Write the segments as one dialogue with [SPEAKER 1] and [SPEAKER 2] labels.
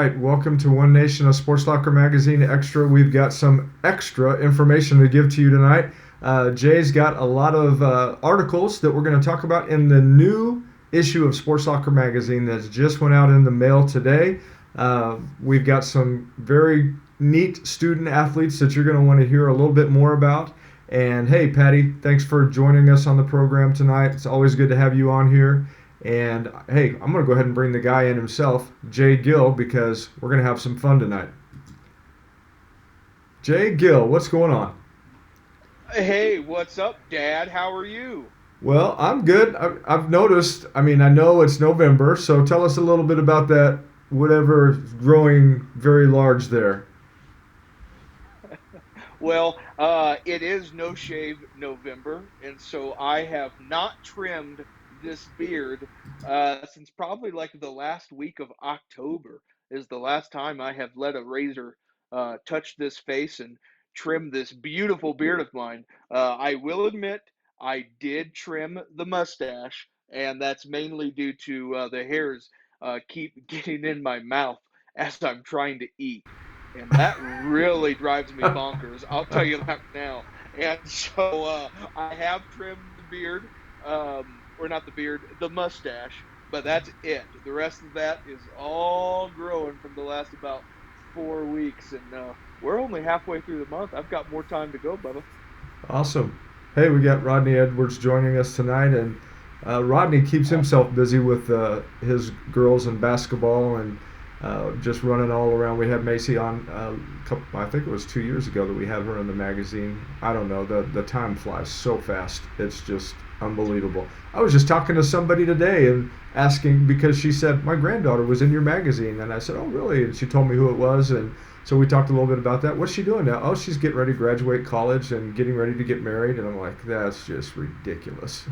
[SPEAKER 1] right, welcome to One Nation, a Sports Locker Magazine Extra. We've got some extra information to give to you tonight. Jay's got a lot of articles that we're going to talk about in the new issue of Sports Locker Magazine that just went out in the mail today. We've got some very neat student athletes that you're going to want to hear a little bit more about. And hey, Patty, thanks for joining us on the program tonight. It's always good to have you on here. And hey, I'm going to go ahead and bring the guy in himself, Jay Gill, because we're going to have some fun tonight. Jay Gill, what's going on?
[SPEAKER 2] Hey, what's up, Dad? How are you?
[SPEAKER 1] Well, I'm good. I've noticed, I know it's November, so tell us a little bit about that, whatever growing very large there.
[SPEAKER 2] Well, it is No Shave November, and so I have not trimmed this beard since probably like the last week of October is the last time I have let a razor touch this face and trim this beautiful beard of mine. I will admit I did trim the mustache, and that's mainly due to the hairs keep getting in my mouth as I'm trying to eat, and that really drives me bonkers. I'll tell you that now. And so I have trimmed the beard, or not the beard, the mustache, but that's it. The rest of that is all growing from the last about 4 weeks, and we're only halfway through the month. I've got more time to go, Bubba.
[SPEAKER 1] Awesome. Hey, we got Rodney Edwards joining us tonight, and Rodney keeps
[SPEAKER 2] Awesome.
[SPEAKER 1] himself busy with his girls in basketball and just running all around. We had Macy on I think it was 2 years ago that we had her in the magazine. I don't know, the time flies so fast. It's just unbelievable. I was just talking to somebody today and asking because she said my granddaughter was in your magazine, and I said, oh really? And she told me who it was, and so we talked a little bit about that. What's she doing now? Oh, she's getting ready to graduate college and getting ready to get married. And I'm like, that's just ridiculous.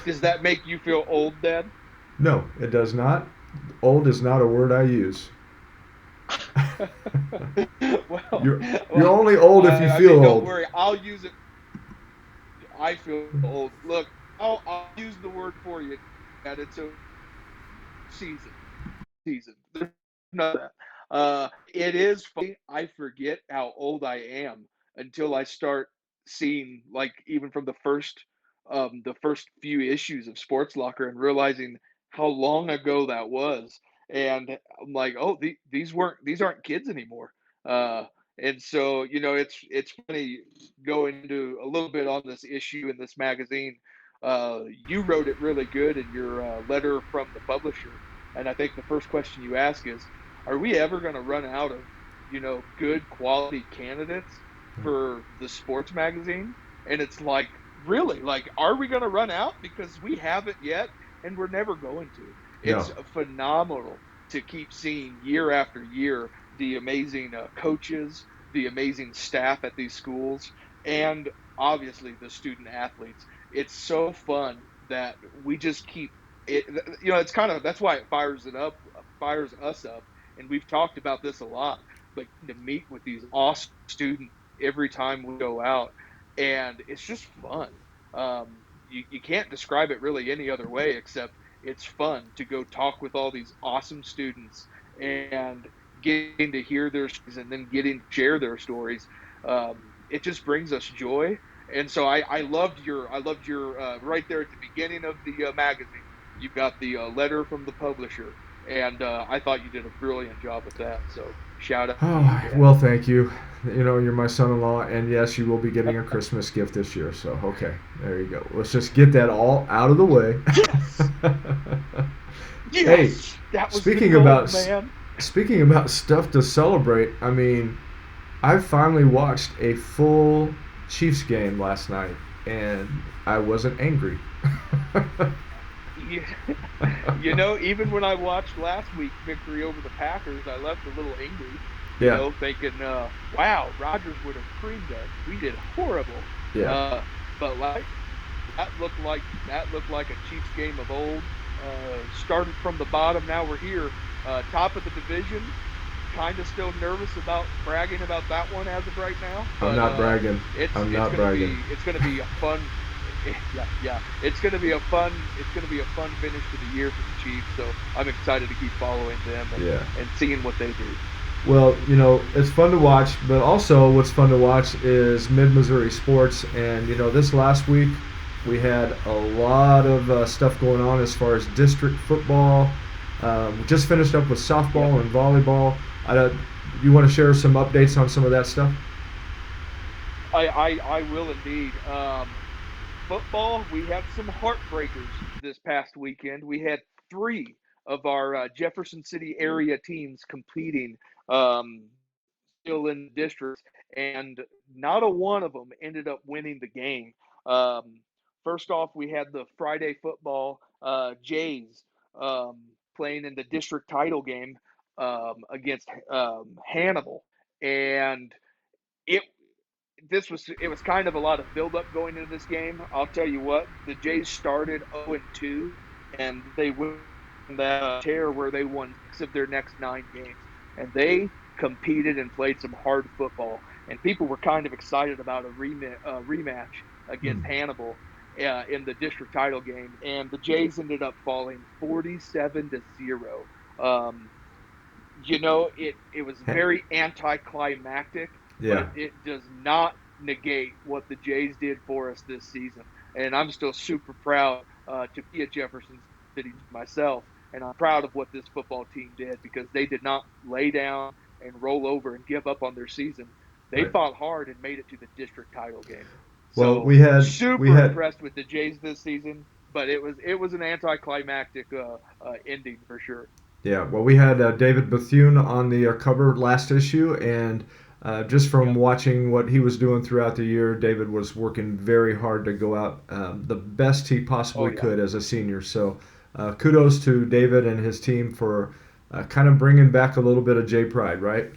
[SPEAKER 2] Does that make you feel old, Dad?
[SPEAKER 1] No, it does not. Old is not a word I use.
[SPEAKER 2] well,
[SPEAKER 1] You're
[SPEAKER 2] well,
[SPEAKER 1] only old if you
[SPEAKER 2] I mean,
[SPEAKER 1] feel
[SPEAKER 2] don't
[SPEAKER 1] old.
[SPEAKER 2] worry. I'll use it. I feel old. Look, I'll use the word for you, Dad. It's a season. There's none of that. It is funny. I forget how old I am until I start seeing, like, even from the first few issues of Sports Locker and realizing how long ago that was. And I'm like, oh, these aren't kids anymore. Uh, and so, it's funny going into a little bit on this issue in this magazine. You wrote it really good in your letter from the publisher, and I think the first question you ask is, are we ever going to run out of, good quality candidates for the sports magazine? And it's like, really, like, are we going to run out? Because we haven't yet, and we're never going to.
[SPEAKER 1] No.
[SPEAKER 2] It's phenomenal to keep seeing year after year the amazing coaches, the amazing staff at these schools, and obviously the student athletes. It's so fun that we just keep it. It's kind of that's why it fires us up, and we've talked about this a lot. But to meet with these awesome students every time we go out, and it's just fun. You can't describe it really any other way except it's fun to go talk with all these awesome students and getting to hear their stories and then getting to share their stories. It just brings us joy, and so I loved your right there at the beginning of the magazine. You've got the letter from the publisher, and I thought you did a brilliant job with that. So shout out to you,
[SPEAKER 1] Oh,
[SPEAKER 2] Dad.
[SPEAKER 1] well, thank you. You're my son-in-law, and yes, you will be getting a Christmas gift this year. So, okay, there you go. Let's just get that all out of the way.
[SPEAKER 2] Yes,
[SPEAKER 1] Hey,
[SPEAKER 2] yes, that was the
[SPEAKER 1] speaking
[SPEAKER 2] goal,
[SPEAKER 1] about
[SPEAKER 2] man.
[SPEAKER 1] speaking about stuff to celebrate, I finally watched a full Chiefs game last night, and I wasn't angry.
[SPEAKER 2] You, even when I watched last week's victory over the Packers, I left a little angry.
[SPEAKER 1] Yeah,
[SPEAKER 2] Thinking, "Wow, Rodgers would have creamed us. We did horrible."
[SPEAKER 1] yeah.
[SPEAKER 2] Uh, but like that looked like a Chiefs game of old. Started from the bottom. Now we're here, top of the division. Kind of still nervous about bragging about that one as of right now,
[SPEAKER 1] I'm
[SPEAKER 2] but
[SPEAKER 1] not bragging.
[SPEAKER 2] it's
[SPEAKER 1] I'm
[SPEAKER 2] it's
[SPEAKER 1] not
[SPEAKER 2] gonna
[SPEAKER 1] bragging.
[SPEAKER 2] be it's gonna be a fun. Yeah, yeah. It's gonna be a fun finish to the year for the Chiefs. So I'm excited to keep following them
[SPEAKER 1] Yeah.
[SPEAKER 2] and seeing what they do.
[SPEAKER 1] Well, it's fun to watch, but also what's fun to watch is Mid Missouri sports. And, this last week we had a lot of stuff going on as far as district football. We just finished up with
[SPEAKER 2] Yep.
[SPEAKER 1] softball and volleyball. You want to share some updates on some of that stuff?
[SPEAKER 2] I will indeed. Football, we had some heartbreakers this past weekend. We had three of our Jefferson City area teams competing, um, still in the districts, and not a one of them ended up winning the game. Um, First off, we had the Friday football Jays um, playing in the district title game against Hannibal, and it it was kind of a lot of buildup going into this game. I'll tell you what, the Jays started 0-2, and they went on that tear where they won 6 of their next 9 games, and they competed and played some hard football. And people were kind of excited about a rematch
[SPEAKER 1] Hmm.
[SPEAKER 2] against Hannibal in the district title game, and the Jays ended up falling 47-0. Um, it was very anticlimactic, but
[SPEAKER 1] Yeah.
[SPEAKER 2] it does not negate what the Jays did for us this season. And I'm still super proud to be a Jefferson City myself, and I'm proud of what this football team did because they did not lay down and roll over and give up on their season. They
[SPEAKER 1] Right.
[SPEAKER 2] fought hard and made it to the district title game.
[SPEAKER 1] Well,
[SPEAKER 2] So
[SPEAKER 1] we
[SPEAKER 2] super
[SPEAKER 1] had
[SPEAKER 2] impressed with the Jays this season, but it was an anticlimactic ending for sure.
[SPEAKER 1] Yeah, well, we had David Bethune on the cover last issue, and just from
[SPEAKER 2] Yep.
[SPEAKER 1] watching what he was doing throughout the year, David was working very hard to go out the best he
[SPEAKER 2] Oh
[SPEAKER 1] possibly
[SPEAKER 2] yeah.
[SPEAKER 1] could as a senior. So, kudos to David and his team for kind of bringing back a little bit of J Pride, right?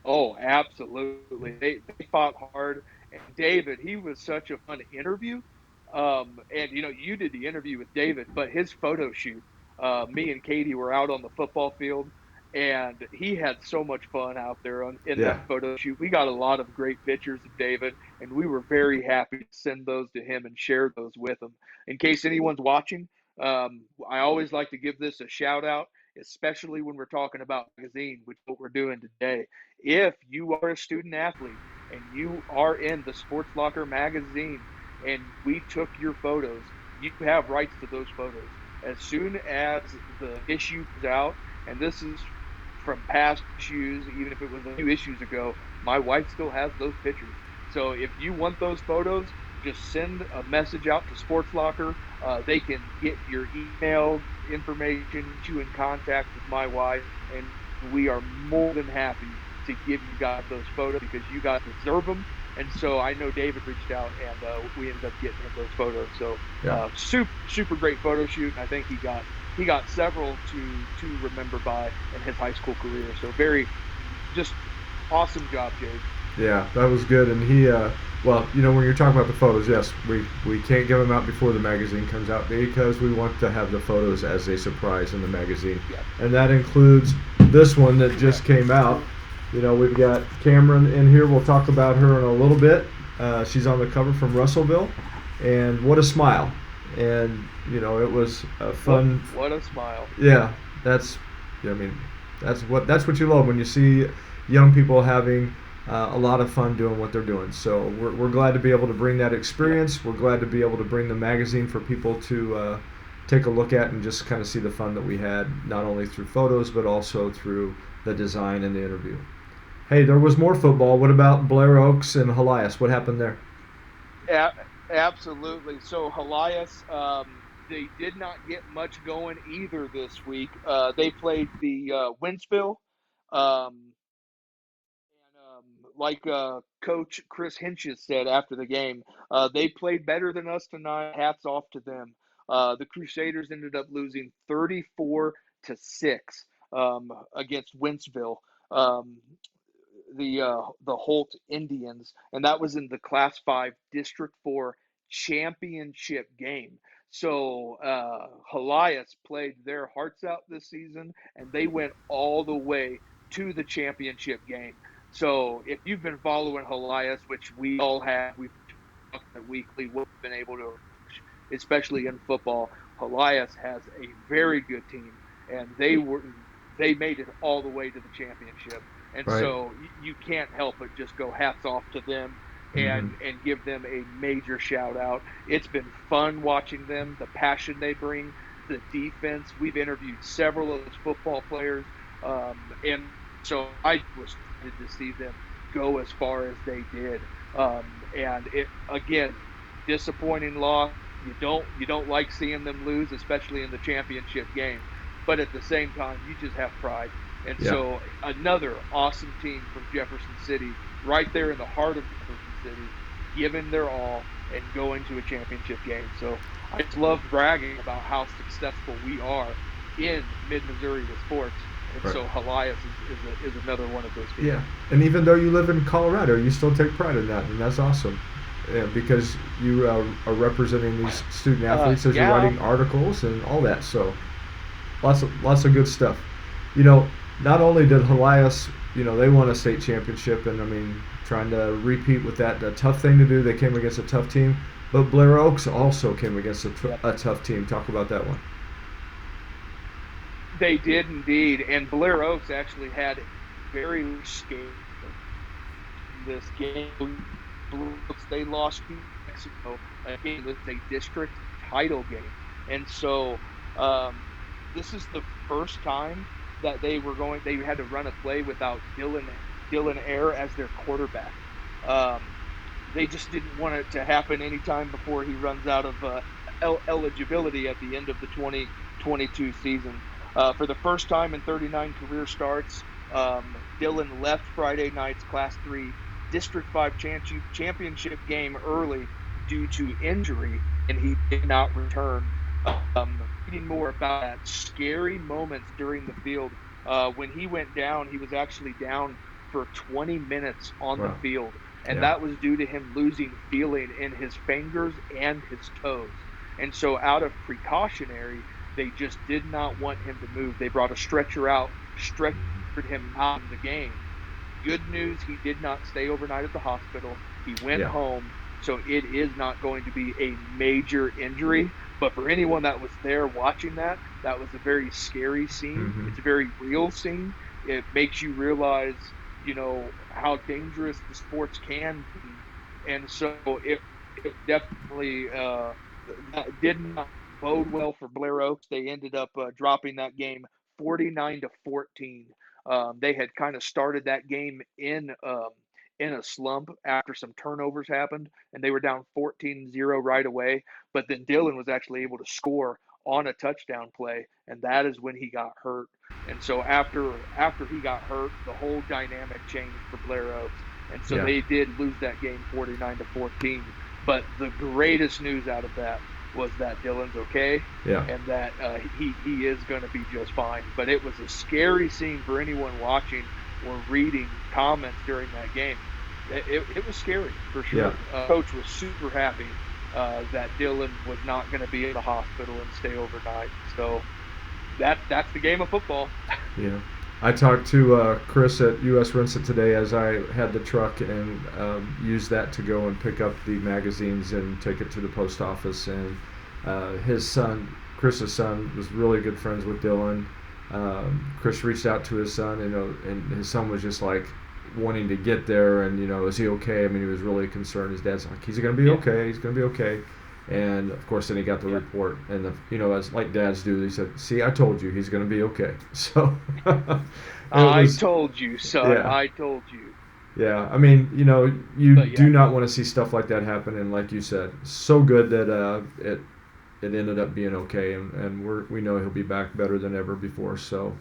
[SPEAKER 2] Oh, absolutely. They fought hard. And David, he was such a fun interview. And you did the interview with David, but his photo shoot, me and Katie were out on the football field, and he had so much fun out there in that
[SPEAKER 1] Yeah.
[SPEAKER 2] photo shoot. We got a lot of great pictures of David, and we were very happy to send those to him and share those with him. In case anyone's watching, I always like to give this a shout out, especially when we're talking about magazine, which is what we're doing today. If you are a student athlete and you are in the Sports Locker magazine and we took your photos, you have rights to those photos. As soon as the issue comes out, and this is from past issues, even if it was a few issues ago, my wife still has those pictures. So if you want those photos, just send a message out to Sports Locker. They can get your email information, get you in contact with my wife, and we are more than happy to give you guys those photos because you guys deserve them. And so I know David reached out, and we ended up getting him those photos. So
[SPEAKER 1] Yeah.
[SPEAKER 2] super great photo shoot, and I think he got several to remember by in his high school career. So very just awesome job, Jays.
[SPEAKER 1] Yeah, that was good. And well, when you're talking about the photos, yes, we can't give them out before the magazine comes out because we want to have the photos as a surprise in the magazine.
[SPEAKER 2] Yep.
[SPEAKER 1] And that includes this one that just
[SPEAKER 2] Correct.
[SPEAKER 1] came out. We've got Cameron in here. We'll talk about her in a little bit. She's on the cover from Russellville. And what a smile. And, it was a fun.
[SPEAKER 2] What a smile.
[SPEAKER 1] Yeah, that's, I mean, that's what you love when you see young people having a lot of fun doing what they're doing. So we're glad to be able to bring that
[SPEAKER 2] Yep.
[SPEAKER 1] experience. We're glad to be able to bring the magazine for people to take a look at and just kind of see the fun that we had, not only through photos but also through the design and the interview. Hey, there was more football. What about Blair Oaks and Helias? What happened there?
[SPEAKER 2] A- Absolutely. So Helias, they did not get much going either this week. They played the Winsville, um, and like Coach Chris Hinches said after the game, they played better than us tonight. Hats off to them. The Crusaders ended up losing 34-6 against Winsville. Um, the Holt Indians, and that was in the Class 5 District 4 championship game. So Helias played their hearts out this season, and they went all the way to the championship game. So if you've been following Helias, which we all have, we've weekly what we've been able to accomplish, especially in football. Elias has a very good team, and they made it all the way to the championship. And
[SPEAKER 1] Right.
[SPEAKER 2] so you can't help but just go hats off to them
[SPEAKER 1] Mm-hmm.
[SPEAKER 2] and give them a major shout out. It's been fun watching them, the passion they bring, the defense. We've interviewed several of those football players, and so I was excited to see them go as far as they did. And it again, disappointing loss. You don't like seeing them lose, especially in the championship game. But at the same time, you just have pride. And
[SPEAKER 1] Yeah.
[SPEAKER 2] so another awesome team from Jefferson City, right there in the heart of Jefferson City, giving their all and going to a championship game. So I just love bragging about how successful we are in mid Missouri with sports. And
[SPEAKER 1] Right.
[SPEAKER 2] so Helias is another one of those
[SPEAKER 1] Yeah.
[SPEAKER 2] teams.
[SPEAKER 1] And even though you live in Colorado, you still take pride in that, and that's awesome. Yeah, because you are representing these student athletes as you're
[SPEAKER 2] Yeah,
[SPEAKER 1] writing articles and all that. So lots of good stuff. You know, not only did Helias, they won a state championship, and I mean, trying to repeat with that, a tough thing to do. They came against a tough team, but Blair Oaks also came against
[SPEAKER 2] yep.
[SPEAKER 1] a tough team. Talk about that one.
[SPEAKER 2] They did indeed. And Blair Oaks actually had very scary in this game. Blair Oaks, they lost to Mexico. Again, this is a district title game. And so um, this is the first time that they had to run a play without Dylan Air as their quarterback. Um, they just didn't want it to happen anytime before he runs out of eligibility at the end of the 2022 season. For the first time in 39 career starts, Dylan left Friday night's Class 3 District 5 championship game early due to injury, and he did not return. Reading more about that, scary moments during the field. When he went down, he was actually down for 20 minutes on the
[SPEAKER 1] Wow.
[SPEAKER 2] field, and
[SPEAKER 1] Yeah.
[SPEAKER 2] that was due to him losing feeling in his fingers and his toes. And so, out of precautionary, they just did not want him to move. They brought a stretcher out, stretchered him out of the game. Good news, he did not stay overnight at the hospital. He went
[SPEAKER 1] Yeah.
[SPEAKER 2] home. So it is not going to be a major injury. But for anyone that was there watching that, that was a very scary scene.
[SPEAKER 1] Mm-hmm.
[SPEAKER 2] It's a very real scene. It makes you realize, how dangerous the sports can be. And so it definitely that did not bode well for Blair Oaks. They ended up dropping that game 49-14. They had kind of started that game in a slump after some turnovers happened, and they were down 14-0 right away. But then Dylan was actually able to score on a touchdown play, and that is when he got hurt. And so after he got hurt, the whole dynamic changed for Blair Oaks, and so
[SPEAKER 1] Yeah.
[SPEAKER 2] they did lose that game 49-14. But the greatest news out of that was that Dylan's okay
[SPEAKER 1] Yeah.
[SPEAKER 2] and that he is going to be just fine. But it was a scary scene for anyone watching or reading comments during that game. It was scary for
[SPEAKER 1] Yeah.
[SPEAKER 2] sure. Coach was super happy that Dylan was not going to be in the hospital and stay overnight. So that's the game of football.
[SPEAKER 1] Yeah. I talked to Chris at US Rinset today as I had the truck and used that to go and pick up the magazines and take it to the post office. And his son, Chris's son, was really good friends with Dylan. Chris reached out to his son, and his son was just like wanting to get there, and is he okay? I mean, he was really concerned. His dad's like, he's gonna be
[SPEAKER 2] Yeah,
[SPEAKER 1] okay. He's gonna be okay. And of course, then he got the
[SPEAKER 2] yeah.
[SPEAKER 1] report, and as like dads do, he said, "See, I told you, he's going to be okay." So it
[SPEAKER 2] I
[SPEAKER 1] was,
[SPEAKER 2] told you, son.
[SPEAKER 1] yeah,
[SPEAKER 2] I told you.
[SPEAKER 1] yeah. I mean, you
[SPEAKER 2] But
[SPEAKER 1] do
[SPEAKER 2] yeah,
[SPEAKER 1] not want to see stuff like that happen, and like you said, so good that it ended up being okay, and we know he'll be back better than ever before. So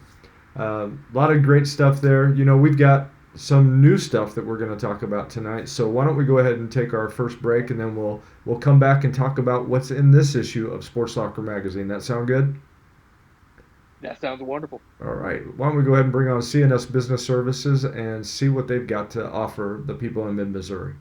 [SPEAKER 1] a lot of great stuff there. We've got some new stuff that we're going to talk about tonight. So why don't we go ahead and take our first break, and then we'll come back and talk about what's in this issue of Sports Locker Magazine. That sound good?
[SPEAKER 2] that sounds wonderful.
[SPEAKER 1] All right. Why don't we go ahead and bring on CNS Business Services and see what they've got to offer the people in Mid Missouri?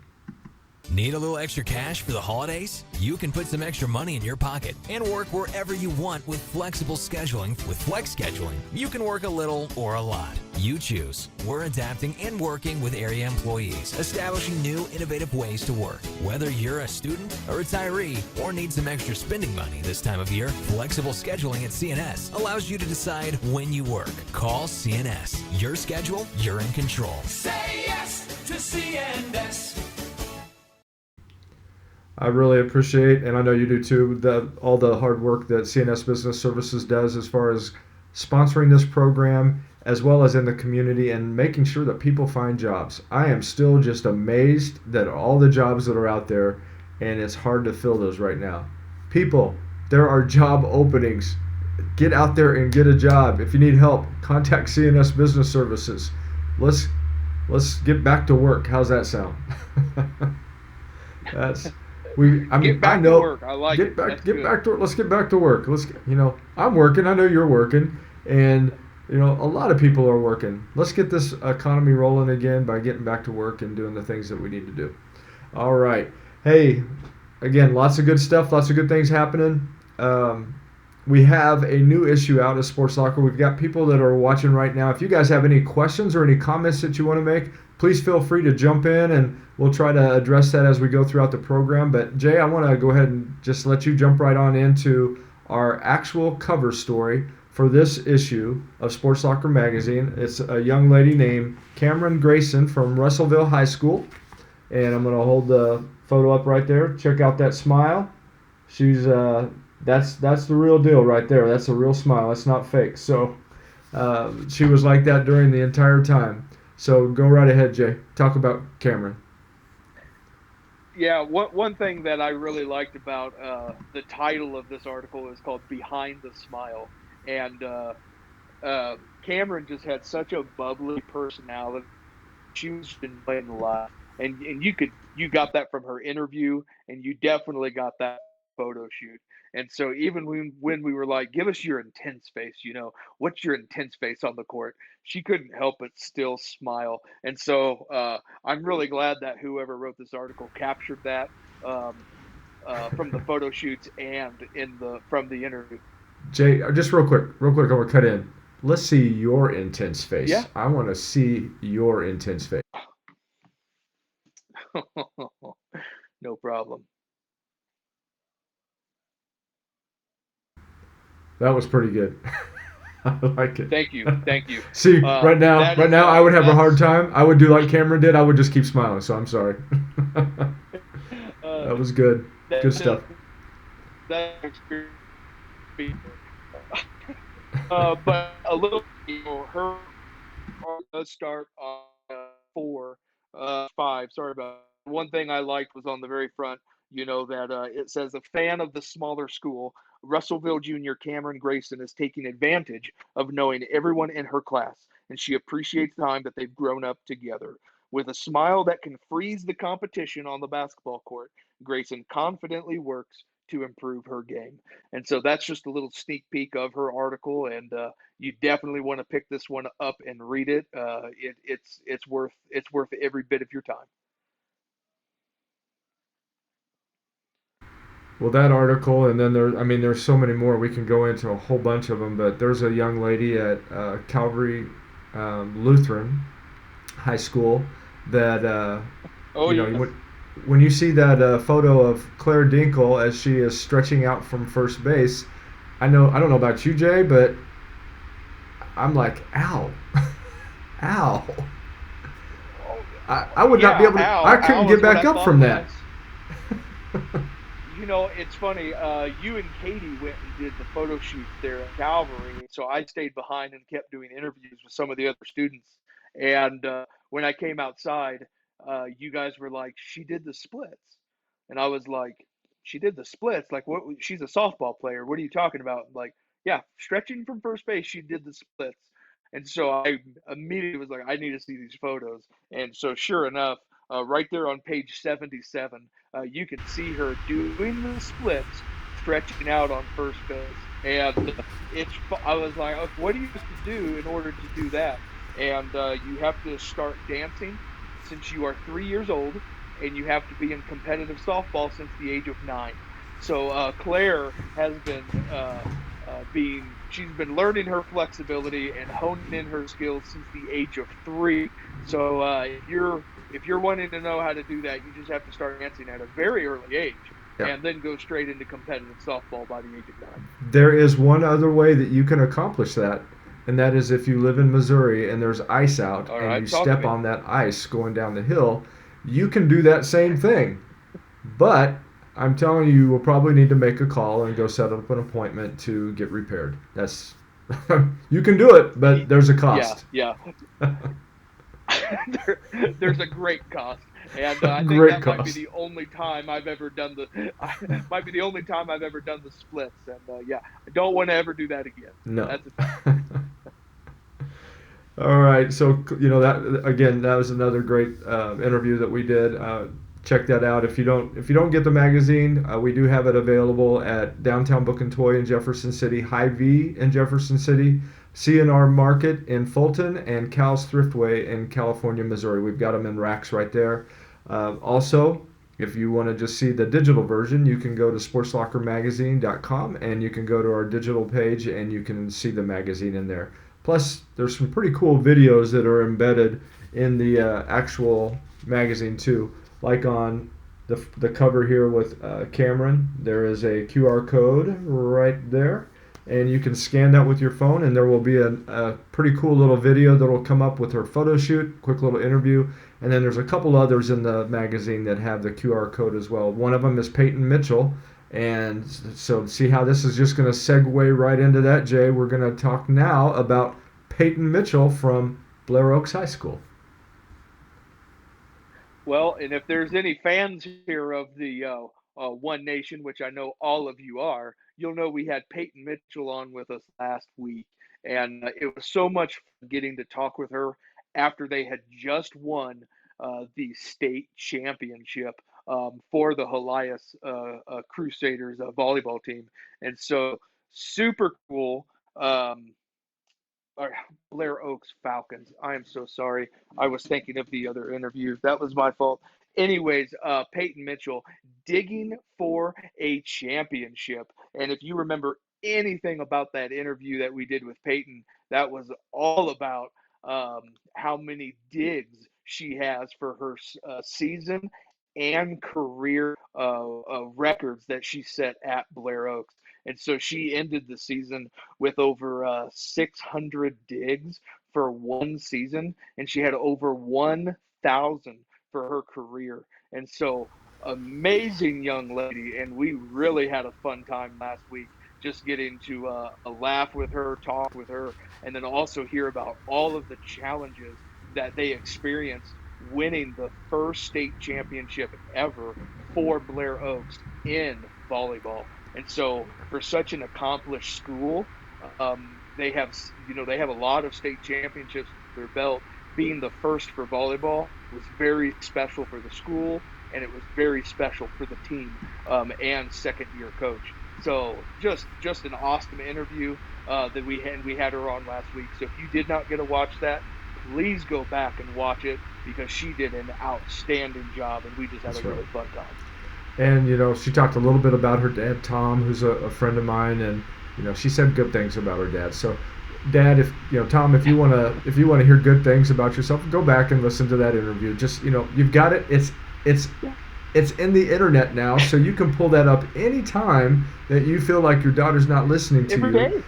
[SPEAKER 3] Need a little extra cash for the holidays? You can put some extra money in your pocket and work wherever you want with flexible scheduling. With Flex Scheduling, you can work a little or a lot. You choose. We're adapting and working with area employees, establishing new, innovative ways to work. Whether you're a student, a retiree, or need some extra spending money this time of year, flexible scheduling at CNS allows you to decide when you work. Call CNS. Your schedule, you're in control.
[SPEAKER 4] Say yes to CNS.
[SPEAKER 1] I really appreciate, and I know you do too, all the hard work that CNS Business Services does as far as sponsoring this program, as well as in the community and making sure that people find jobs. I am still just amazed that all the jobs that are out there, and it's hard to fill those right now. People, there are job openings. Get out there and get a job. If you need help, contact CNS Business Services. Let's get back to work. How's that sound? That's
[SPEAKER 2] Get back to work. I like it.
[SPEAKER 1] Let's get back to work. I'm working. I know you're working, and a lot of people are working. Let's get this economy rolling again by getting back to work and doing the things that we need to do. All right. Hey, again, lots of good stuff, lots of good things happening. We have a new issue out of Sports Locker. We've got people that are watching right now. If you guys have any questions or any comments that you want to make, please feel free to jump in, and we'll try to address that as we go throughout the program. But, Jay, I want to go ahead and just let you jump right on into our actual cover story for this issue of Sports Locker Magazine. It's a young lady named Cameron Grayson from Russellville High School. And I'm going to hold the photo up right there. Check out that smile. She's that's the real deal right there. That's a real smile. That's not fake. So she was like that during the entire time. So go right ahead, Jay. Talk about Cameron.
[SPEAKER 2] Yeah, one thing that I really liked about the title of this article is called "Behind the Smile," and Cameron just had such a bubbly personality. She was just enjoying life, and you got that from her interview, and you definitely got that photo shoot. And so even when we were like, give us your intense face, what's your intense face on the court? She couldn't help but still smile. And so I'm really glad that whoever wrote this article captured that from the photo shoots and from the interview.
[SPEAKER 1] Jay, just real quick, I want to cut in. Let's see your intense face.
[SPEAKER 2] Yeah.
[SPEAKER 1] I want to see your intense face.
[SPEAKER 2] No problem.
[SPEAKER 1] That was pretty good. I like it.
[SPEAKER 2] Thank you.
[SPEAKER 1] See, right now, I would have a hard time. I would do like Cameron did. I would just keep smiling. So I'm sorry. That was good. Good stuff.
[SPEAKER 2] That experience. But a little, her does start on 5. Sorry about that. One thing I liked was on the very front. That it says a fan of the smaller school, Russellville Junior Cameron Grayson is taking advantage of knowing everyone in her class, and she appreciates the time that they've grown up together. With a smile that can freeze the competition on the basketball court, Grayson confidently works to improve her game. And so that's just a little sneak peek of her article, and you definitely want to pick this one up and read it. It's worth every bit of your time.
[SPEAKER 1] Well, that article, and then there's so many more. We can go into a whole bunch of them, but there's a young lady at Calvary Lutheran High School that,
[SPEAKER 2] Yes.
[SPEAKER 1] when you see that photo of Claire Dinkle as she is stretching out from first base, I don't know about you, Jay, but I'm like, ow, ow. I would not be able to. I couldn't get back up from that.
[SPEAKER 2] It's funny. You and Katie went and did the photo shoot there at Calvary, so I stayed behind and kept doing interviews with some of the other students. And when I came outside, you guys were like, "She did the splits," and I was like, "She did the splits? Like what? She's a softball player. What are you talking about?" Like, yeah, stretching from first base, she did the splits. And so I immediately was like, "I need to see these photos." And so, sure enough, right there on page 77, you can see her doing the splits, stretching out on first base. And I was like, "Oh, what do you have to do in order to do that?" And you have to start dancing since you are 3 years old. and you have to be in competitive softball since the age of 9. So Claire has been she's been learning her flexibility and honing in her skills since the age of 3. So if you're wanting to know how to do that, you just have to start dancing at a very early age
[SPEAKER 1] Yeah.
[SPEAKER 2] and then go straight into competitive softball by the age of 9.
[SPEAKER 1] There is one other way that you can accomplish that, and that is if you live in Missouri and there's ice out
[SPEAKER 2] All
[SPEAKER 1] and you
[SPEAKER 2] right, talk to
[SPEAKER 1] step
[SPEAKER 2] me.
[SPEAKER 1] on that ice going down the hill, you can do that same thing. But I'm telling you, you will probably need to make a call and go set up an appointment to get repaired. That's you can do it, but there's a
[SPEAKER 2] Yeah,
[SPEAKER 1] cost.
[SPEAKER 2] yeah. There's a great cost, and I think
[SPEAKER 1] Great
[SPEAKER 2] that might be
[SPEAKER 1] cost.
[SPEAKER 2] the only time I've ever done might be the only time I've ever done the splits, and yeah, I don't want to ever do that again.
[SPEAKER 1] No.
[SPEAKER 2] That's a fact.
[SPEAKER 1] All right, so that again, that was another great interview that we did. Check that out. If you don't get the magazine, we do have it available at Downtown Book and Toy in Jefferson City, Hy-Vee in Jefferson City, C&R Market in Fulton, and Cal's Thriftway in California, Missouri. We've got them in racks right there. Also, if you want to just see the digital version, you can go to sportslockermagazine.com and you can go to our digital page and you can see the magazine in there. Plus, there's some pretty cool videos that are embedded in the actual magazine too. Like on the cover here with Cameron, there is a QR code right there, and you can scan that with your phone, and there will be a pretty cool little video that will come up with her photo shoot, quick little interview, and then there's a couple others in the magazine that have the QR code as well. One of them is Peyton Mitchell, and so see how this is just going to segue right into that, Jay. We're going to talk now about Peyton Mitchell from Blair Oaks High School.
[SPEAKER 2] Well, and if there's any fans here of the One Nation, which I know all of you are, you'll know we had Peyton Mitchell on with us last week, and it was so much fun getting to talk with her after they had just won the state championship for the Helias Crusaders volleyball team, and so super cool. Um, or Blair Oaks Falcons. I am so sorry. I was thinking of the other interview. That was my fault. Anyways, Peyton Mitchell digging for a championship. And if you remember anything about that interview that we did with Peyton, that was all about how many digs she has for her season and career records that she set at Blair Oaks. And so she ended the season with over 600 digs for one season, and she had over 1,000 for her career. And so, amazing young lady, and we really had a fun time last week just getting to laugh with her, talk with her, and then also hear about all of the challenges that they experienced winning the first state championship ever for Blair Oaks in volleyball. And so, for such an accomplished school, they have a lot of state championships under their belt. Being the first for volleyball was very special for the school, and it was very special for the team and second year coach. So just an awesome interview that we had her on last week. So if you did not get to watch that, please go back and watch it because she did an outstanding job, and we just had a
[SPEAKER 1] That's right.
[SPEAKER 2] really fun time.
[SPEAKER 1] And she talked a little bit about her dad, Tom, who's a friend of mine, and she said good things about her dad. So, Dad, if Tom, if you wanna hear good things about yourself, go back and listen to that interview. Just you've got it. It's in the internet now, so you can pull that up anytime that you feel like your daughter's not listening to
[SPEAKER 2] Every
[SPEAKER 1] you.
[SPEAKER 2] day.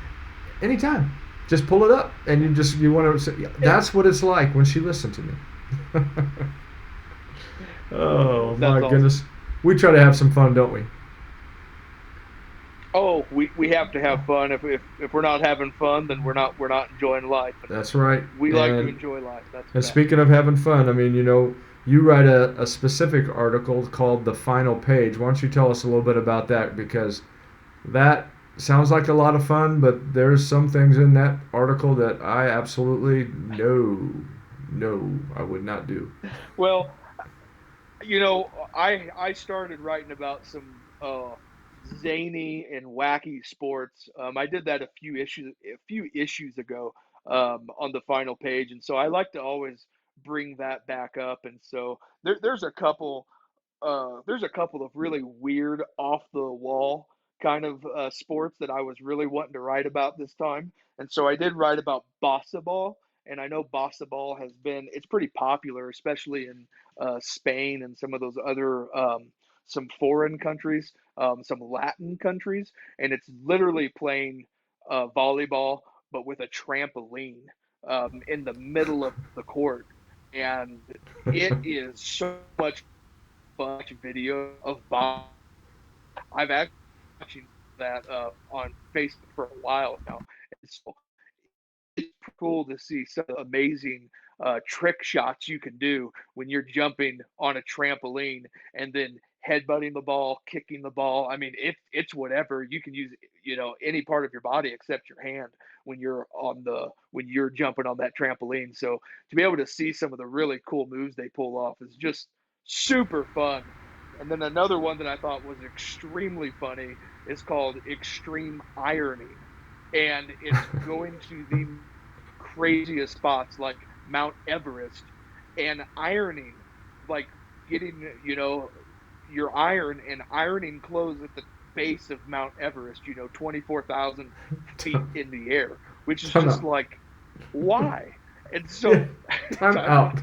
[SPEAKER 1] Anytime, just pull it up, and you want to say, yeah, that's what it's like when she listened to me. Oh
[SPEAKER 2] That's
[SPEAKER 1] my
[SPEAKER 2] awesome.
[SPEAKER 1] goodness. We try to have some fun, don't we?
[SPEAKER 2] Oh, we have to have fun. If we're not having fun, then we're not enjoying life. And
[SPEAKER 1] That's right.
[SPEAKER 2] we like to
[SPEAKER 1] And
[SPEAKER 2] enjoy life. That's a
[SPEAKER 1] and
[SPEAKER 2] fact.
[SPEAKER 1] speaking of having fun, I mean, you write a specific article called The Final Page. Why don't you tell us a little bit about that? Because that sounds like a lot of fun, but there's some things in that article that I absolutely no, I would not do.
[SPEAKER 2] Well, I started writing about some zany and wacky sports. I did that a few issues ago on the final page, and so I like to always bring that back up. And so there's a couple. there's a couple of really weird off the wall kind of sports that I was really wanting to write about this time. And so I did write about Bossa Ball. And I know Bossa Ball it's pretty popular, especially in Spain and some of those other, some foreign countries, some Latin countries. And it's literally playing volleyball, but with a trampoline in the middle of the court. And it is so much bunch of video of Bob. I've actually watching that on Facebook for a while now. And so it's cool to see some amazing trick shots you can do when you're jumping on a trampoline and then headbutting the ball, kicking the ball. I mean, it's whatever. You can use any part of your body except your hand when you're jumping on that trampoline. So to be able to see some of the really cool moves they pull off is just super fun. And then another one that I thought was extremely funny is called extreme ironing, and it's going to the craziest spots like Mount Everest and ironing, like getting, your iron and ironing clothes at the base of Mount Everest, 24,000 feet in the air, which is
[SPEAKER 1] Time
[SPEAKER 2] just
[SPEAKER 1] out.
[SPEAKER 2] like, why? And
[SPEAKER 1] Yeah.
[SPEAKER 2] so,
[SPEAKER 1] Time out.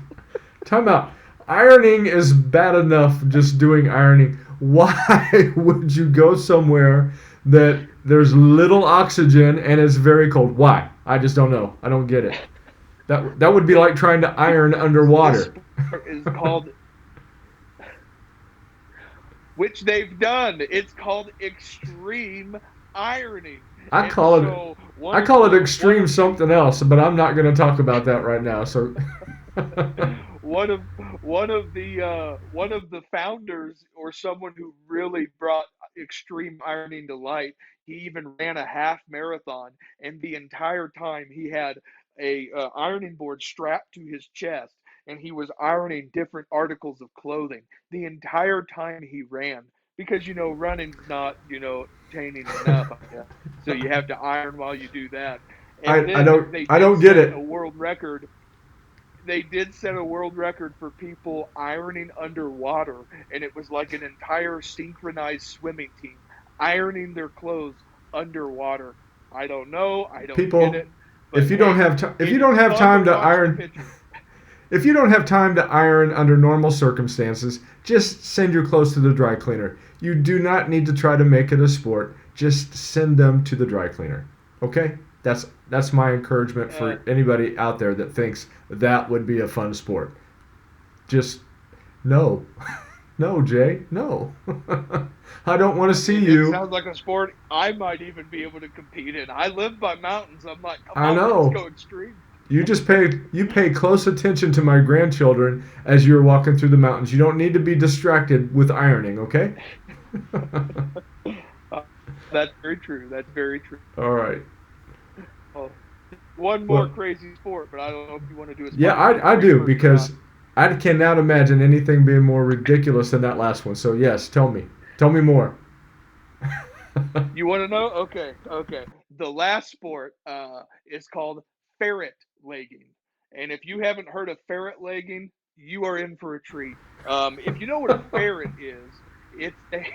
[SPEAKER 1] Time out. Ironing is bad enough just doing ironing. Why would you go somewhere that there's little oxygen and it's very cold? Why? I just don't know. I don't get it. That would be like trying to iron
[SPEAKER 2] this
[SPEAKER 1] underwater.
[SPEAKER 2] sport is called, which they've done. It's called extreme ironing.
[SPEAKER 1] I
[SPEAKER 2] And
[SPEAKER 1] call it
[SPEAKER 2] so
[SPEAKER 1] I call it extreme something else, but I'm not going to talk about that right now. So
[SPEAKER 2] one of one of the founders or someone who really brought extreme ironing to light, he even ran a half marathon, and the entire time he had a ironing board strapped to his chest, and he was ironing different articles of clothing the entire time he ran, because running's not entertaining enough, I guess. So you have to iron while you do that. And
[SPEAKER 1] I
[SPEAKER 2] then
[SPEAKER 1] don't I don't get it.
[SPEAKER 2] they did set a world record for people ironing underwater, and it was like an entire synchronized swimming team ironing their clothes underwater. I don't know, I don't get
[SPEAKER 1] People,
[SPEAKER 2] it, but hey,
[SPEAKER 1] if
[SPEAKER 2] it
[SPEAKER 1] you
[SPEAKER 2] is
[SPEAKER 1] don't have
[SPEAKER 2] fun to
[SPEAKER 1] time to
[SPEAKER 2] watch the
[SPEAKER 1] iron
[SPEAKER 2] pictures.
[SPEAKER 1] if you don't have time to iron under normal circumstances, just send your clothes to the dry cleaner. You do not need to try to make it a sport. Just send them to the dry cleaner. Okay? That's my encouragement
[SPEAKER 2] Uh,
[SPEAKER 1] for anybody out there that thinks that would be a fun sport. Just no. No, Jay. No. I don't want to
[SPEAKER 2] I
[SPEAKER 1] see
[SPEAKER 2] mean, it
[SPEAKER 1] you.
[SPEAKER 2] sounds like a sport I might even be able to compete in. I live by mountains. I'm like, come
[SPEAKER 1] I
[SPEAKER 2] on, let's
[SPEAKER 1] know.
[SPEAKER 2] go extreme.
[SPEAKER 1] You pay close attention to my grandchildren as you're walking through the mountains. You don't need to be distracted with ironing, okay?
[SPEAKER 2] Uh, that's very true. That's very true.
[SPEAKER 1] All right.
[SPEAKER 2] Oh, one more
[SPEAKER 1] Well,
[SPEAKER 2] crazy sport, but I don't know if you want to do a
[SPEAKER 1] yeah,
[SPEAKER 2] spot fire
[SPEAKER 1] I
[SPEAKER 2] break
[SPEAKER 1] do
[SPEAKER 2] first or not.
[SPEAKER 1] because I cannot imagine anything being more ridiculous than that last one. So yes, tell me. Tell me more.
[SPEAKER 2] You want to know? Okay, okay. The last sport is called ferret legging, and if you haven't heard of ferret legging, you are in for a treat. If you know what a ferret is, it's a.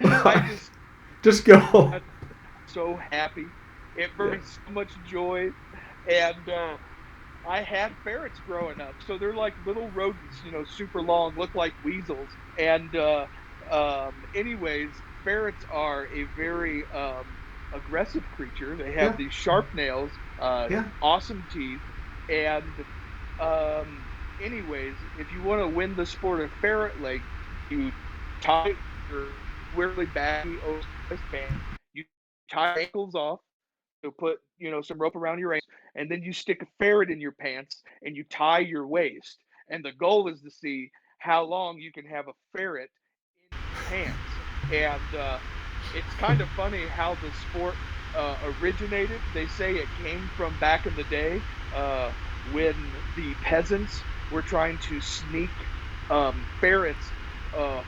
[SPEAKER 2] I just
[SPEAKER 1] Just go.
[SPEAKER 2] got so happy. It brings so much joy, and I had ferrets growing up, so they're like little rodents, super long, look like weasels. And anyways, ferrets are a very aggressive creature. They have
[SPEAKER 1] Yeah.
[SPEAKER 2] these sharp nails,
[SPEAKER 1] Yeah.
[SPEAKER 2] awesome teeth, and anyways, if you want to win the sport of ferret leg, you tie your really baggy oversized pants, you tie ankles off, so put some rope around your ankles, and then you stick a ferret in your pants and you tie your waist. And the goal is to see how long you can have a ferret in your pants. And it's kind of funny how the sport originated. They say it came from back in the day when the peasants were trying to sneak ferrets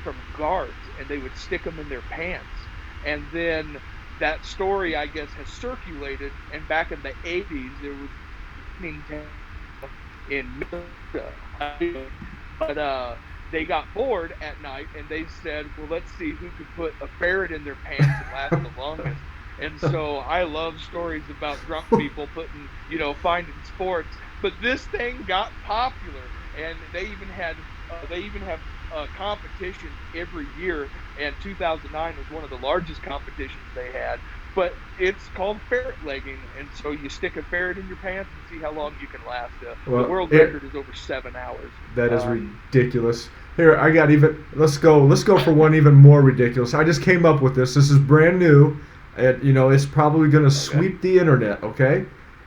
[SPEAKER 2] from guards, and they would stick them in their pants. And then that story, I guess, has circulated. And back in the 80s, there was in Minnesota, But they got bored at night and they said, well, let's see who could put a ferret in their pants and last the longest. And so I love stories about drunk people putting, finding sports. But this thing got popular, and they even have competitions every year. And 2009 was one of the largest competitions they had. But it's called ferret legging, and so you stick a ferret in your pants and see how long you can last. The
[SPEAKER 1] Well,
[SPEAKER 2] world record is over 7 hours.
[SPEAKER 1] that is ridiculous. Here, I got even. Let's go. Let's go for one even more ridiculous. I just came up with this. This is brand new, and it's probably going to
[SPEAKER 2] Okay.
[SPEAKER 1] sweep the internet. Okay,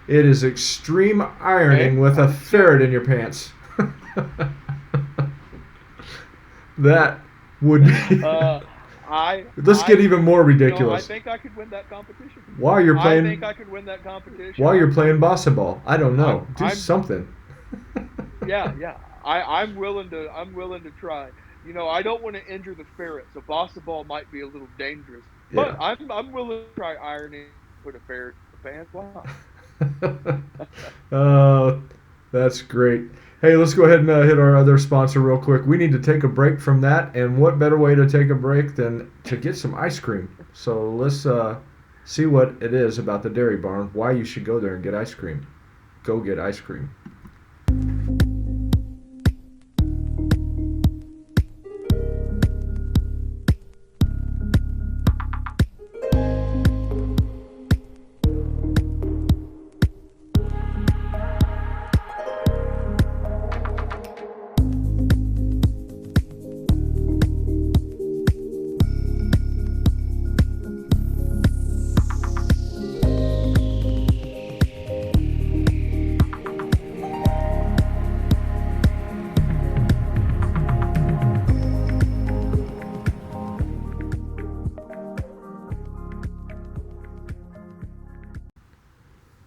[SPEAKER 1] it is extreme ironing
[SPEAKER 2] Okay.
[SPEAKER 1] with a ferret in your pants. That would be.
[SPEAKER 2] Uh, I
[SPEAKER 1] Let's get even more
[SPEAKER 2] I
[SPEAKER 1] ridiculous.
[SPEAKER 2] think I could win that competition.
[SPEAKER 1] While you're
[SPEAKER 2] I think
[SPEAKER 1] playing,
[SPEAKER 2] I could win that competition.
[SPEAKER 1] while you're playing basketball, I don't know. Do
[SPEAKER 2] I'm
[SPEAKER 1] something.
[SPEAKER 2] yeah, yeah. I'm willing to try. I don't want to injure the ferret, so basketball might be a little dangerous. But
[SPEAKER 1] Yeah.
[SPEAKER 2] I'm willing to try ironing, put a ferret in the pants. Why not?
[SPEAKER 1] Oh, that's great. Hey, let's go ahead and hit our other sponsor real quick. We need to take a break from that, and what better way to take a break than to get some ice cream? So let's see what it is about the Dairy Barn, why you should go there and get ice cream. Go get ice cream.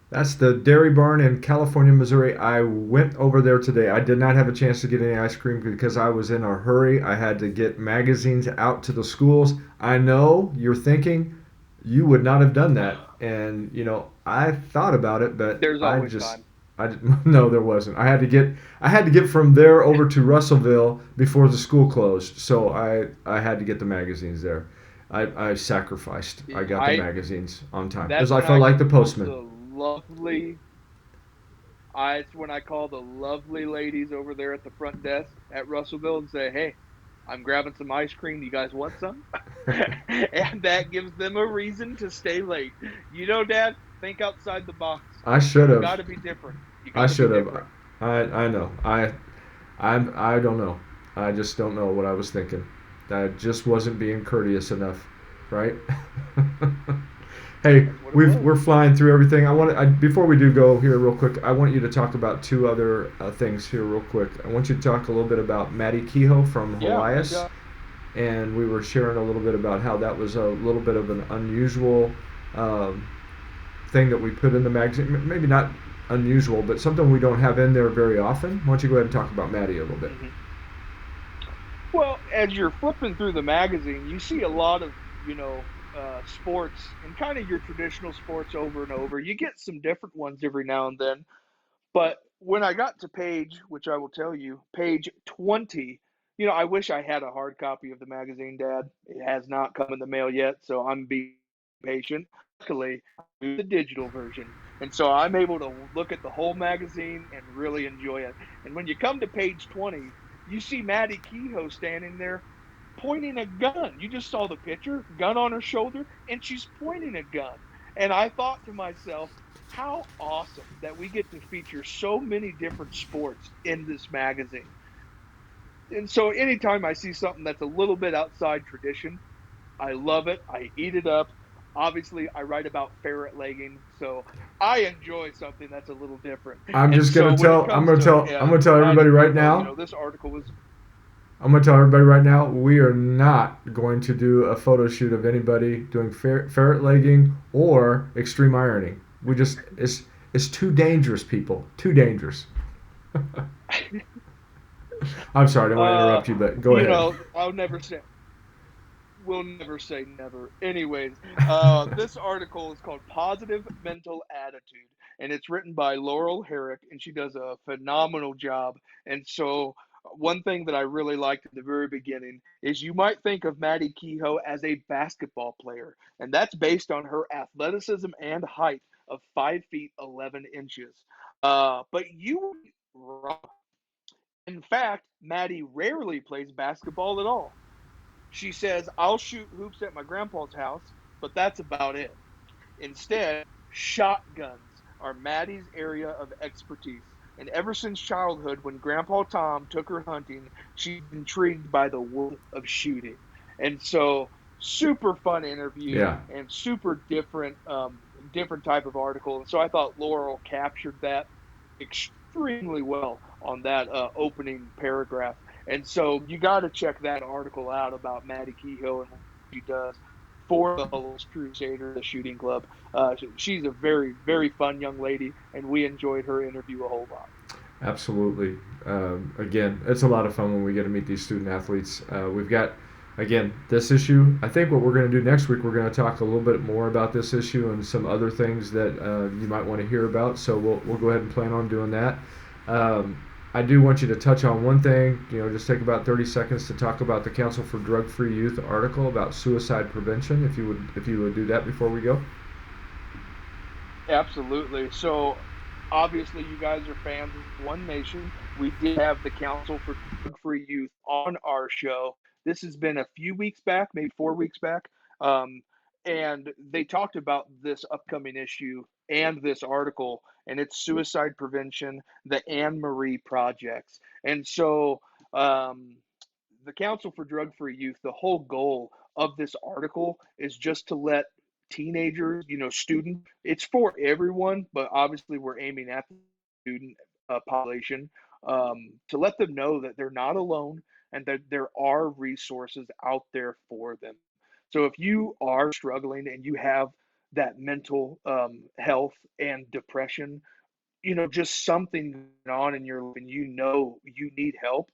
[SPEAKER 1] That's the Dairy Barn in California, Missouri. I went over there today. I did not have a chance to get any ice cream because I was in a hurry. I had to get magazines out to the schools. I know you're thinking you would not have done that. And, I thought about it, but
[SPEAKER 2] There's always time.
[SPEAKER 1] no, there wasn't. I had to get from there over to Russellville before the school closed. So I had to get the magazines there. I sacrificed. I got the
[SPEAKER 2] I
[SPEAKER 1] magazines on time because
[SPEAKER 2] That's
[SPEAKER 1] I
[SPEAKER 2] when
[SPEAKER 1] felt
[SPEAKER 2] I
[SPEAKER 1] like the
[SPEAKER 2] call
[SPEAKER 1] postman.
[SPEAKER 2] the lovely. It's when I call the lovely ladies over there at the front desk at Russellville and say, "Hey, I'm grabbing some ice cream. You guys want some?" And that gives them a reason to stay late. Dad, think outside the box.
[SPEAKER 1] I should
[SPEAKER 2] You
[SPEAKER 1] have.
[SPEAKER 2] got to be different. You
[SPEAKER 1] I
[SPEAKER 2] got to be
[SPEAKER 1] should have.
[SPEAKER 2] different.
[SPEAKER 1] I know. I don't know. I just don't know what I was thinking. I just wasn't being courteous enough, right? Hey,
[SPEAKER 2] That's what it was.
[SPEAKER 1] we're flying through everything. Before we do go here real quick, I want you to talk about two other things here real quick. I want you to talk a little bit about Maddie Kehoe from
[SPEAKER 2] Yeah, no
[SPEAKER 1] Helias,
[SPEAKER 2] doubt.
[SPEAKER 1] and we were sharing a little bit about how that was a little bit of an unusual um, thing that we put in the magazine. Maybe not unusual, but something we don't have in there very often. Why don't you go ahead and talk about Maddie a little bit?
[SPEAKER 2] Hmm. Well, as you're flipping through the magazine, you see a lot of, sports and kind of your traditional sports over and over. You get some different ones every now and then. But when I got to which I will tell you, page 20, I wish I had a hard copy of the magazine, Dad. It has not come in the mail yet, so I'm being patient. Luckily, I do the digital version. And so I'm able to look at the whole magazine and really enjoy it. And when you come to page 20, you see Maddie Kehoe standing there pointing a gun. You just saw the picture, gun on her shoulder, and she's pointing a gun. And I thought to myself, how awesome that we get to feature so many different sports in this magazine. And so anytime I see something that's a little bit outside tradition, I love it. I eat it up. Obviously, I write about ferret legging, so I enjoy something that's a little different.
[SPEAKER 1] I'm
[SPEAKER 2] And
[SPEAKER 1] just gonna
[SPEAKER 2] so when it
[SPEAKER 1] tell. I'm
[SPEAKER 2] comes
[SPEAKER 1] gonna
[SPEAKER 2] to
[SPEAKER 1] tell. I'm gonna tell
[SPEAKER 2] Maddie
[SPEAKER 1] everybody right
[SPEAKER 2] Kehoe,
[SPEAKER 1] now.
[SPEAKER 2] this article was
[SPEAKER 1] I'm gonna tell everybody right now. We are not going to do a photo shoot of anybody doing ferret legging or extreme ironing. We just it's too dangerous, people. Too dangerous. I'm sorry. I don't want to
[SPEAKER 2] uh
[SPEAKER 1] interrupt you, but go ahead.
[SPEAKER 2] I'll never say we'll never say never. Anyways, this article is called Positive Mental Attitude, and it's written by Laurel Herrick, and she does a phenomenal job. And so One thing that I really liked at the very beginning is you might think of Maddie Kehoe as a basketball player, and that's based on her athleticism and height of 5 feet 11 inches. But you were wrong. In fact, Maddie rarely plays basketball at all. She says, I'll shoot hoops at my grandpa's house, but that's about it. Instead, shotguns are Maddie's area of expertise. And ever since childhood, when Grandpa Tom took her hunting, she's intrigued by the world of shooting. And so, super fun interview
[SPEAKER 1] Yeah,
[SPEAKER 2] and super different type of article. And so I thought Laurel captured that extremely well on that opening paragraph. And so you got to check that article out about Maddie Kehoe and what she does for the Los Crusaders, the shooting club. She's a very, very fun young lady, and we enjoyed her interview a whole lot.
[SPEAKER 1] absolutely. Again, it's a lot of fun when we get to meet these student athletes. We've got, again, this issue. I think what we're going to do next week, we're going to talk a little bit more about this issue and some other things that you might want to hear about. So we'll go ahead and plan on doing that. I do want you to touch on one thing. Just take about 30 seconds to talk about the Council for Drug-Free Youth article about suicide prevention. If you would do that before we go.
[SPEAKER 2] Absolutely. So, obviously, you guys are fans of One Nation. We did have the Council for Drug Free Youth on our show. This has been a few weeks back, maybe 4 weeks back. Um, and they talked about this upcoming issue and this article, and it's suicide prevention, the Anne Marie projects. And so, um, the Council for Drug Free Youth, the whole goal of this article is just to let teenagers, students, it's for everyone, but obviously we're aiming at the student population, to let them know that they're not alone and that there are resources out there for them. So if you are struggling and you have that mental health and depression, just something going on in your life and you need help,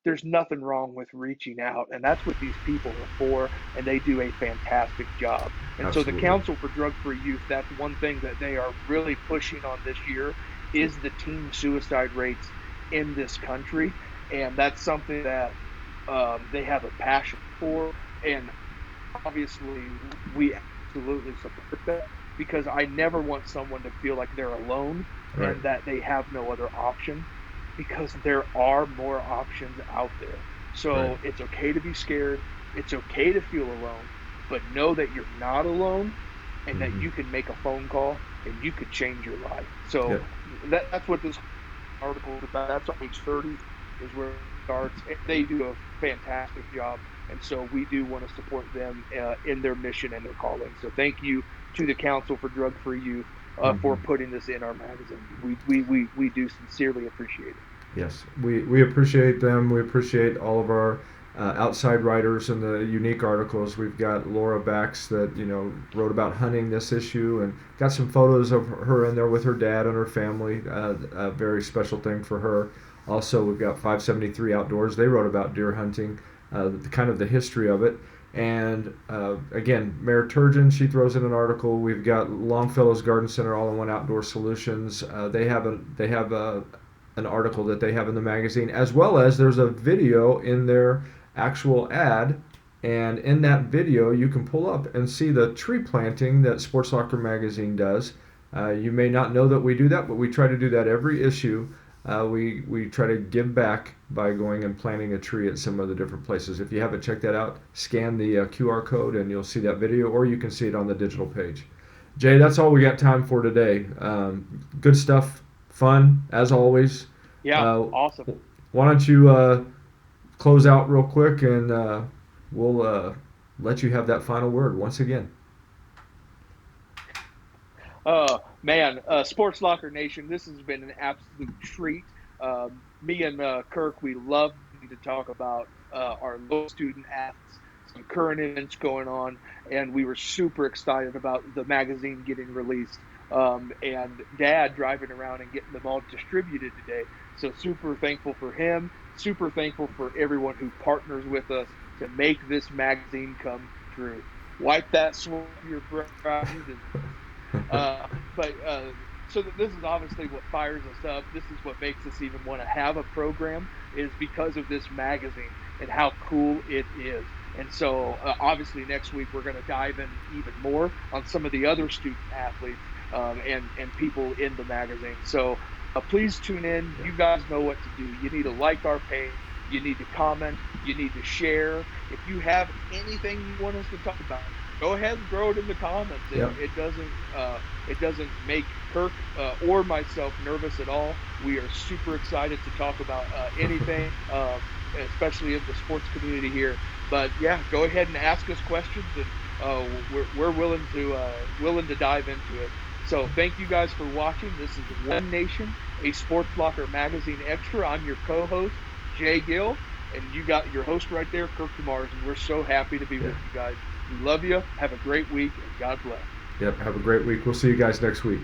[SPEAKER 2] there's nothing wrong with reaching out. And that's what these people are for. And they do a fantastic job. And so the
[SPEAKER 1] Absolutely.
[SPEAKER 2] Council for Drug Free Youth, that's one thing that they are really pushing on this year is the teen suicide rates in this country. And that's something that they have a passion for. And obviously, we absolutely support that because I never want someone to feel like they're alone
[SPEAKER 1] Right.
[SPEAKER 2] and that they have no other option because there are more options out there.
[SPEAKER 1] Right.
[SPEAKER 2] So it's okay to be scared. It's okay to feel alone, but know that you're not alone and that
[SPEAKER 1] Hmm.
[SPEAKER 2] you can make a phone call and you could change your life. So
[SPEAKER 1] Yep.
[SPEAKER 2] that's what this article is about. That's on page 30 is where it starts. And they do a fantastic job. And so we do want to support them in their mission and their calling. So thank you to the Council for Drug Free Youth for
[SPEAKER 1] Hmm.
[SPEAKER 2] putting this in our magazine. We do sincerely appreciate it.
[SPEAKER 1] Yes, we appreciate them. We appreciate all of our outside writers and the unique articles. We've got Laura Bax that wrote about hunting this issue and got some photos of her in there with her dad and her family. A very special thing for her. Also, we've got 573 Outdoors. They wrote about deer hunting, kind of the history of it. And again, Mayor Turgeon, she throws in an article. We've got Longfellow's Garden Center All-in-One Outdoor Solutions. They have an article that they have in the magazine, as well as there's a video in their actual ad. And in that video, you can pull up and see the tree planting that Sports Locker Magazine does. You may not know that we do that, but we try to do that every issue. We try to give back by going and planting a tree at some of the different places. If you haven't checked that out, scan the QR code and you'll see that video, or you can see it on the digital page. Jay, that's all we got time for today. Good stuff, fun as always.
[SPEAKER 2] Yeah,
[SPEAKER 1] Uh,
[SPEAKER 2] awesome.
[SPEAKER 1] why don't you close out real quick and we'll let you have that final word once again.
[SPEAKER 2] Man, Sports Locker Nation, this has been an absolute treat. Me and Kirk, we love to talk about our local student athletes, some current events going on, and we were super excited about the magazine getting released. And Dad driving around and getting them all distributed today. So super thankful for him. Super thankful for everyone who partners with us to make this magazine come true. Wipe that sweat from your brow. You deserve. Uh, but so that this is obviously what fires us up. This is what makes us even want to have a program, is because of this magazine and how cool it is. And so obviously next week we're going to dive in even more on some of the other student athletes and people in the magazine. So please tune in. You guys know what to do. You need to like our page. You need to comment. You need to share. If you have anything you want us to talk about, go ahead and throw it in the comments.
[SPEAKER 1] Yep.
[SPEAKER 2] It doesn't make Kirk or myself nervous at all. We are super excited to talk about anything, especially in the sports community here. But yeah, go ahead and ask us questions, and we're willing to dive into it. So thank you guys for watching. This is One Nation, a Sports Locker Magazine Extra. I'm your co-host, Jay Gill, and you got your host right there, Kirk DeMars, and we're so happy to be with you guys. We love you. Have a great week, and God bless.
[SPEAKER 1] Yep. Have a great week. We'll see you guys next week.